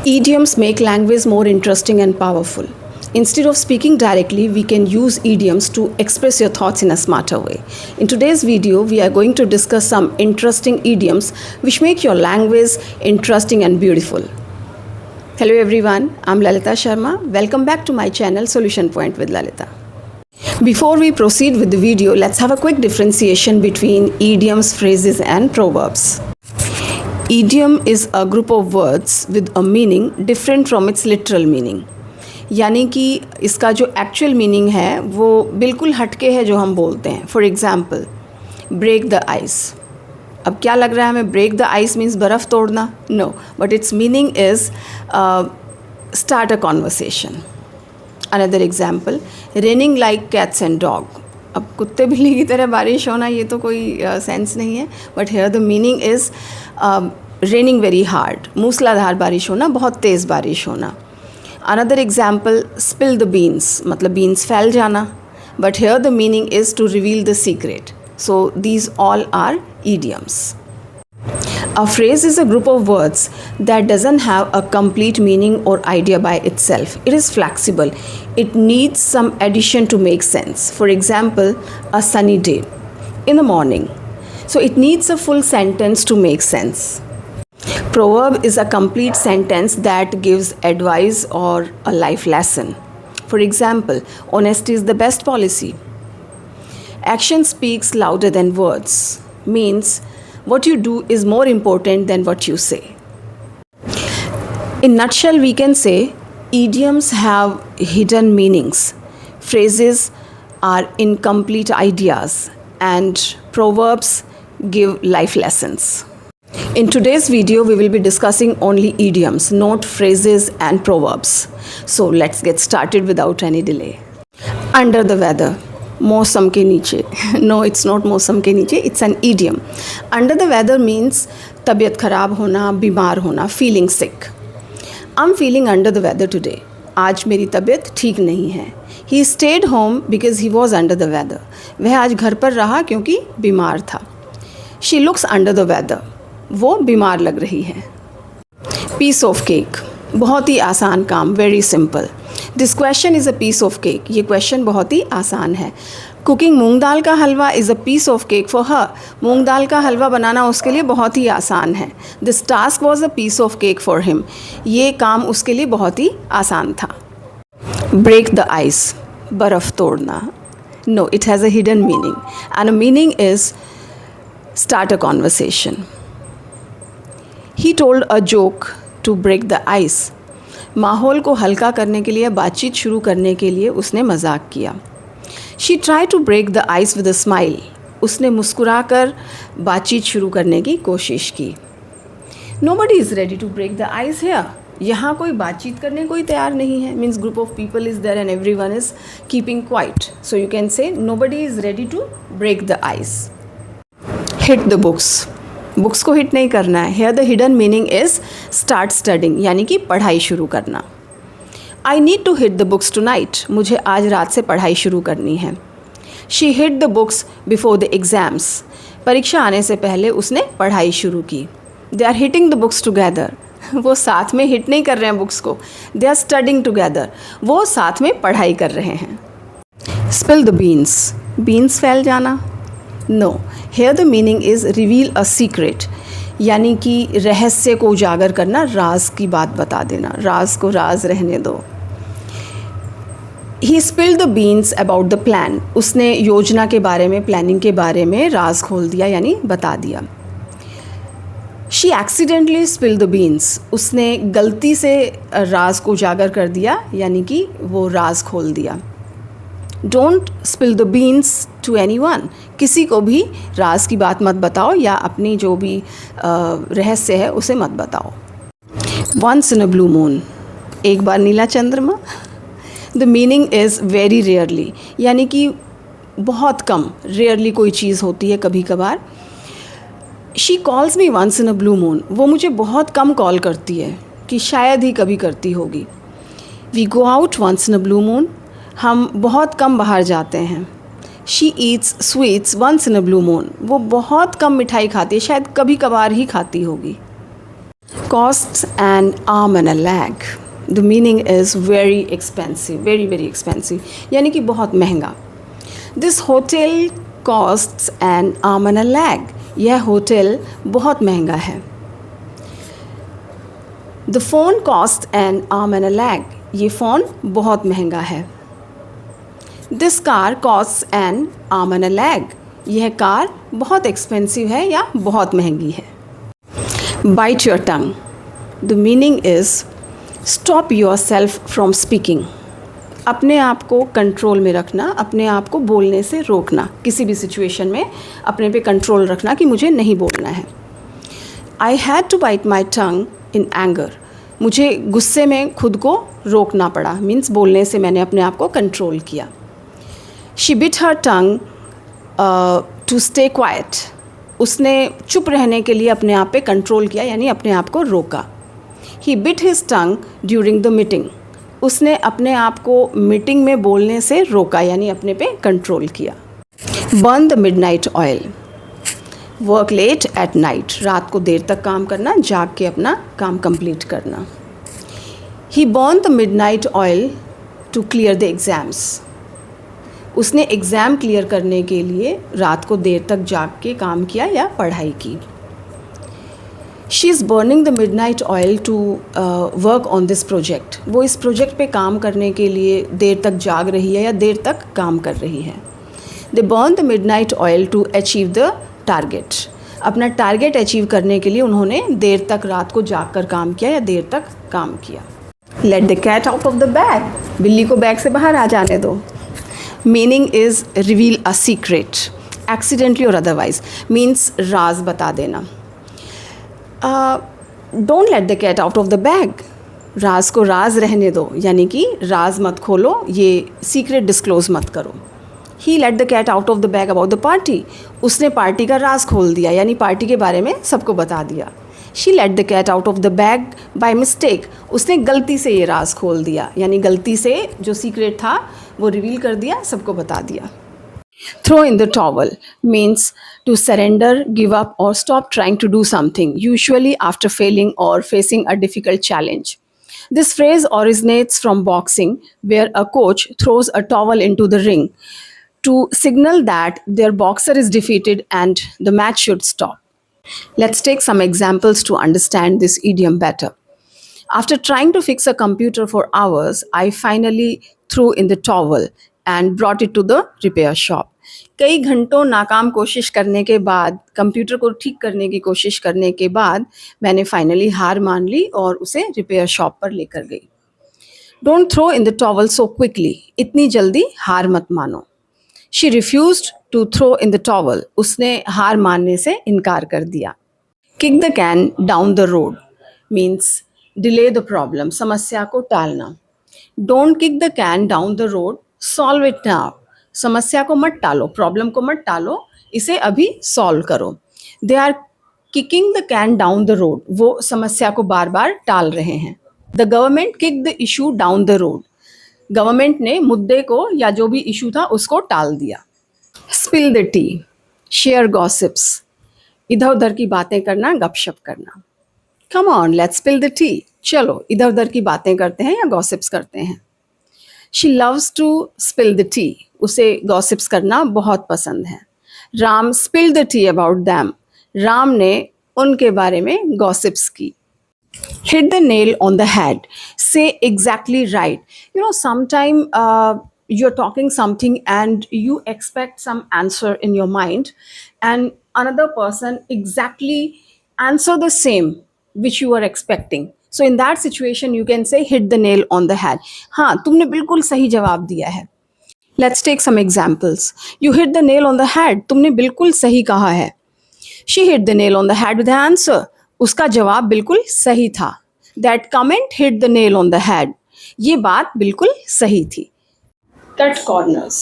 Idioms make language more interesting and powerful. Instead of speaking directly, we can use idioms to express your thoughts in a smarter way. In today's video, we are going to discuss some interesting idioms which make your language interesting and beautiful. Hello everyone, I'm Lalita Sharma. Welcome back to my channel Solution Point with Lalita. Before we proceed with the video, let's have a quick differentiation between idioms, phrases and proverbs. Idiom is a group of words with a meaning different from its literal meaning. यानी कि इसका जो actual meaning है वो बिल्कुल हटके है जो हम बोलते हैं. For example, break the ice. अब क्या लग रहा है हमें? ब्रेक द आइस मीन्स बर्फ़ तोड़ना? No, but its meaning is start a conversation. Another example, raining like cats and dog. अब कुत्ते बिल्ली की तरह बारिश होना ये तो कोई सेंस नहीं है, but here the meaning is raining very hard. मूसलाधार बारिश होना, बहुत तेज़ बारिश होना. Another example, spill the beans, मतलब बीन्स फैल जाना, but here the meaning is to reveal the secret. So these all are idioms. A phrase is a group of words that doesn't have a complete meaning or idea by itself. It is flexible. It needs some addition to make sense. For example, a sunny day in the morning. So it needs a full sentence to make sense. Proverb is a complete sentence that gives advice or a life lesson. For example, honesty is the best policy. Action speaks louder than words. Means what you do is more important than what you say. In nutshell, we can say idioms have hidden meanings, phrases are incomplete ideas, and proverbs give life lessons. In today's video, we will be discussing only idioms, not phrases and proverbs. So let's get started without any delay. Under the weather. मौसम के नीचे. No, it's not मौसम के नीचे, it's an idiom. Under the weather means तबीयत ख़राब होना, बीमार होना, feeling sick. I am feeling under the weather today. आज मेरी तबीयत ठीक नहीं है. He stayed home because he was under the weather. वह आज घर पर रहा क्योंकि बीमार था. She looks under the weather. वो बीमार लग रही है. Piece of cake. बहुत ही आसान काम, very simple. This question is a piece of cake. ये क्वेश्चन बहुत ही आसान है. कुकिंग मूंग दाल का हलवा is a piece of cake for her. मूंग दाल का हलवा बनाना उसके लिए बहुत ही आसान है. This task was a piece of cake for him. ये काम उसके लिए बहुत ही आसान था. ब्रेक द आइस, बर्फ़ तोड़ना. No, it has a hidden meaning and a meaning is start a conversation. He told a joke to break the ice. माहौल को हल्का करने के लिए, बातचीत शुरू करने के लिए उसने मजाक किया. She try to break the ice with a smile. उसने मुस्कुराकर बातचीत शुरू करने की कोशिश की. Nobody is ready to break the ice here. यहाँ कोई बातचीत करने कोई तैयार नहीं है. Means group of people is there and everyone is keeping quiet. So you can say nobody is ready to break the ice. Hit the books. Books को hit नहीं करना है. Here the hidden meaning is start studying, यानी कि पढ़ाई शुरू करना. I need to hit the books tonight. मुझे आज रात से पढ़ाई शुरू करनी है. She hit the books before the exams. परीक्षा आने से पहले उसने पढ़ाई शुरू की. They are hitting the books together. वो साथ में हिट नहीं कर रहे हैं बुक्स को. They are studying together. वो साथ में पढ़ाई कर रहे हैं. Spill the beans. बीन्स फैल जाना. No, here the meaning is reveal a secret, यानी कि रहस्य को उजागर करना, राज की बात बता देना. राज को राज रहने दो. He spilled the beans about the plan. उसने योजना के बारे में, प्लानिंग के बारे में राज खोल दिया, यानी बता दिया. She accidentally spilled the beans. उसने गलती से राज को उजागर कर दिया, यानी कि वो राज खोल दिया. Don't spill the beans to anyone. किसी को भी राज की बात मत बताओ या अपनी जो भी रहस्य है उसे मत बताओ. Once in a blue moon. एक बार नीला चंद्रमा. The meaning is very rarely, यानी कि बहुत कम, रेयरली कोई चीज़ होती है, कभी कभार. She calls me once in a blue moon. वो मुझे बहुत कम कॉल करती है, कि शायद ही कभी करती होगी. We go out once in a blue moon. हम बहुत कम बाहर जाते हैं. She eats sweets once in a blue moon. वो बहुत कम मिठाई खाती है, शायद कभी कभार ही खाती होगी. Costs an arm and a leg. The meaning is very expensive, very very expensive. यानी कि बहुत महंगा. This hotel costs an arm and a leg. यह होटल बहुत महंगा है. The phone costs an arm and a leg. ये phone बहुत महंगा है. This car costs an arm and a leg. यह कार बहुत एक्सपेंसिव है या बहुत महंगी है. Bite your tongue. The meaning is stop yourself from speaking. अपने आप को कंट्रोल में रखना, अपने आप को बोलने से रोकना. किसी भी सिचुएशन में अपने पे कंट्रोल रखना कि मुझे नहीं बोलना है. I had to bite my tongue in anger. मुझे गुस्से में खुद को रोकना पड़ा. मीन्स बोलने से मैंने अपने आप को कंट्रोल किया. She bit her tongue to stay quiet. उसने चुप रहने के लिए अपने आप पे कंट्रोल किया, यानी अपने आप को रोका. He bit his tongue during the meeting. उसने अपने आप को मीटिंग में बोलने से रोका, यानी अपने पे कंट्रोल किया. Burn the midnight oil. Work late at night. रात को देर तक काम करना, जाग के अपना काम कंप्लीट करना. He burned the midnight oil to clear the exams. उसने एग्ज़ाम क्लियर करने के लिए रात को देर तक जाग के काम किया या पढ़ाई की. She is burning the midnight oil to work on this project. वो इस प्रोजेक्ट पे काम करने के लिए देर तक जाग रही है या देर तक काम कर रही है. They burn the midnight oil to achieve the target. अपना टारगेट अचीव करने के लिए उन्होंने देर तक रात को जाग कर काम किया या देर तक काम किया. Let the cat out of the bag. बिल्ली को बैग से बाहर आ जाने दो. Meaning is reveal a secret, accidentally or otherwise. Means राज बता देना. Don't let the cat out of the bag. राज को राज रहने दो, यानी कि राज मत खोलो, ये secret disclose मत करो. He let the cat out of the bag about the party. उसने पार्टी का राज खोल दिया, यानी पार्टी के बारे में सबको बता दिया. She let the cat out of the bag by mistake. उसने गलती से ये राज खोल दिया, यानी गलती से जो सीक्रेट था वो रिवील कर दिया, सबको बता दिया. Throw in the towel means to surrender, give up or stop trying to do something, usually after failing or facing a difficult challenge. This phrase originates from boxing, where a coach throws a towel into the ring to signal that their boxer is defeated and the match should stop. Let's take some examples to understand this idiom better. After trying to fix a computer for hours, I finally threw in the towel and brought it to the repair shop. कई घंटों नाकाम कोशिश करने के बाद, computer को ठीक करने की कोशिश करने के बाद मैंने फाइनली हार मान ली और उसे रिपेयर शॉप पर लेकर गई. Don't throw in the towel so quickly. इतनी जल्दी हार मत मानो. She refused to throw in the towel. उसने हार मानने से इनकार कर दिया. Kick the can down the road means delay the problem. समस्या को टालना. Don't kick the can down the road. Solve it now. समस्या को मत टालो, प्रॉब्लम को मत टालो, इसे अभी सॉल्व करो. They are kicking the can down the road. वो समस्या को बार बार टाल रहे हैं. The government kicked the issue down the road. Government ने मुद्दे को या जो भी इशू था उसको टाल दिया. Spill the T, share gossips, इधर उधर की बातें करना, गपशप करना. Come on let's spill the T. चलो इधर उधर की बातें करते हैं या गॉसिप्स करते हैं. She loves to spill the tea. उसे गॉसिप्स करना बहुत पसंद है. Ram spill the tea about them. Ram ने उनके बारे में गॉसिप्स की. Hit the nail on the head. Say exactly right. You know, sometime you're talking something and you expect some answer in your mind, and another person exactly answer the same which you were expecting. So in that situation, you can say hit the nail on the head. हाँ, तुमने बिल्कुल सही जवाब दिया है. Let's take some examples. You hit the nail on the head. तुमने बिल्कुल सही कहा है. She hit the nail on the head with the answer. उसका जवाब बिल्कुल सही था. That comment hit the nail on the head. ये बात बिल्कुल सही थी. Cut corners.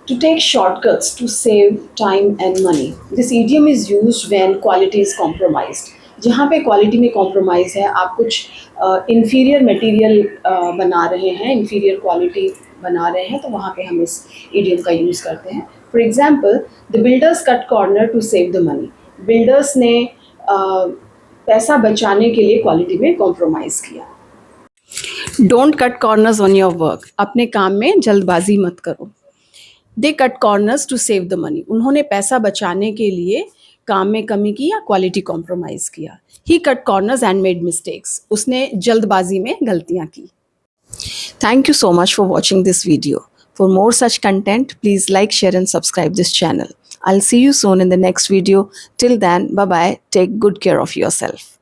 To take shortcuts to save time and money. This idiom is used when quality is compromised. जहाँ पे क्वालिटी में कॉम्प्रोमाइज़ है, आप कुछ inferior material बना रहे हैं, inferior quality बना रहे हैं, तो वहाँ पे हम इस idiom का यूज़ करते हैं. For example, the builders cut corner to save the money. Builders ने पैसा बचाने के लिए क्वालिटी में कॉम्प्रोमाइज़ किया। Don't cut corners on your work, अपने काम में जल्दबाजी मत करो। They cut corners to save the money, उन्होंने पैसा बचाने के लिए काम में कमी की या क्वालिटी कॉम्प्रोमाइज किया। He cut corners and made mistakes, उसने जल्दबाजी में गलतियां की। Thank you so much for watching this video. For more such content, please like, share and subscribe this channel. I'll see you soon in the next video. Till then, bye bye. Take good care of yourself.